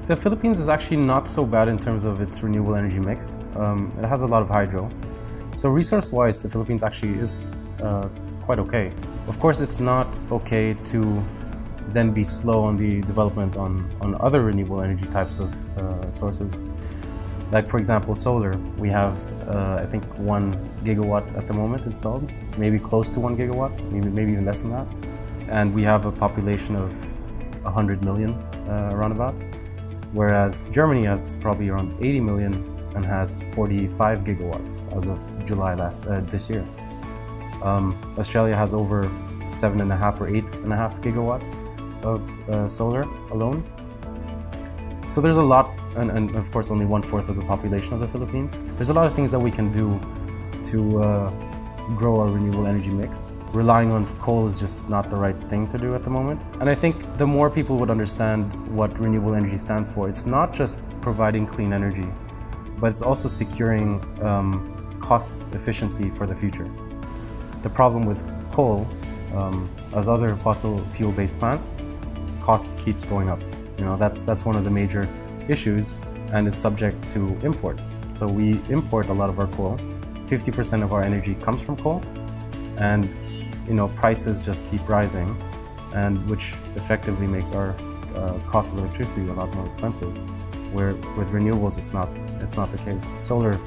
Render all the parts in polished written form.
The Philippines is actually not so bad in terms of its renewable energy mix. It has a lot of hydro. So resource-wise, the Philippines actually is quite okay. Of course, it's not okay to then be slow on the development on other renewable energy types of sources. Like, for example, solar. We have, I think, 1 gigawatt at the moment installed, maybe close to 1 gigawatt, maybe even less than that. And we have a population of 100 million around about, whereas Germany has probably around 80 million and has 45 gigawatts as of July this year. Australia has over 7.5 or 8.5 gigawatts of solar alone. So there's a lot, and of course only 1/4 of the population of the Philippines. There's a lot of things that we can do to grow our renewable energy mix. Relying on coal is just not the right thing to do at the moment. And I think the more people would understand what renewable energy stands for, it's not just providing clean energy, but it's also securing cost efficiency for the future. The problem with coal, as other fossil fuel-based plants, cost keeps going up. You know, that's one of the major issues, and it's subject to import. So we import a lot of our coal. 50% of our energy comes from coal, and prices just keep rising, and which effectively makes our cost of electricity a lot more expensive. Where with renewables, it's not the case. Solar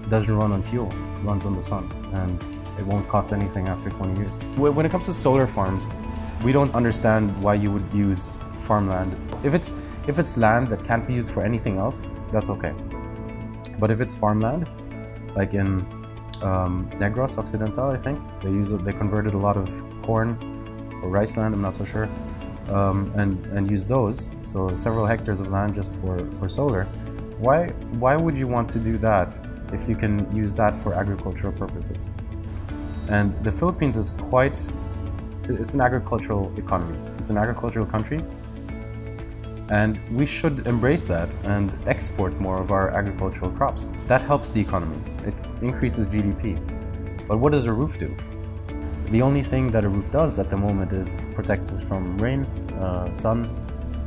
doesn't run on fuel; it runs on the sun, and it won't cost anything after 20 years. When it comes to solar farms, we don't understand why you would use farmland. If it's land that can't be used for anything else, that's okay. But if it's farmland, like in Negros Occidental, I think they converted a lot of corn or rice land, I'm not so sure, and use those. So several hectares of land just for solar. Why would you want to do that if you can use that for agricultural purposes? And the Philippines is it's an agricultural economy. It's an agricultural country. And we should embrace that and export more of our agricultural crops. That helps the economy. It increases GDP. But what does a roof do? The only thing that a roof does at the moment is protects us from rain, sun,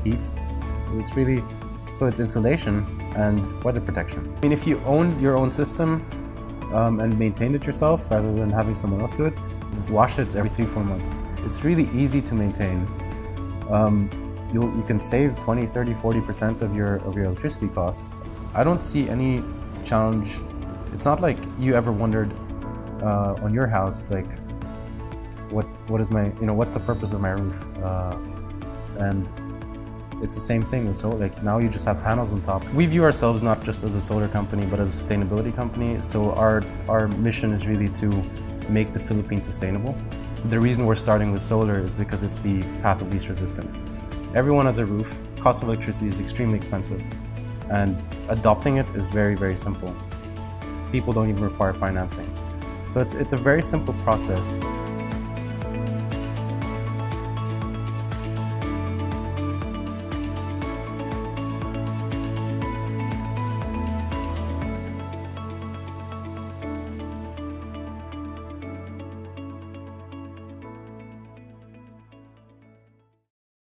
heat. It's insulation and weather protection. I mean, if you owned your own system and maintained it yourself rather than having someone else do it, wash it every 3-4 months. It's really easy to maintain. You can save 20, 30, 40% of your electricity costs. I don't see any challenge. It's not like you ever wondered on your house, like, what is my, what's the purpose of my roof? And it's the same thing with solar. Like, now you just have panels on top. We view ourselves not just as a solar company, but as a sustainability company. So our mission is really to make the Philippines sustainable. The reason we're starting with solar is because it's the path of least resistance. Everyone has a roof. Cost of electricity is extremely expensive, and adopting it is very, very simple. People don't even require financing. So it's a very simple process.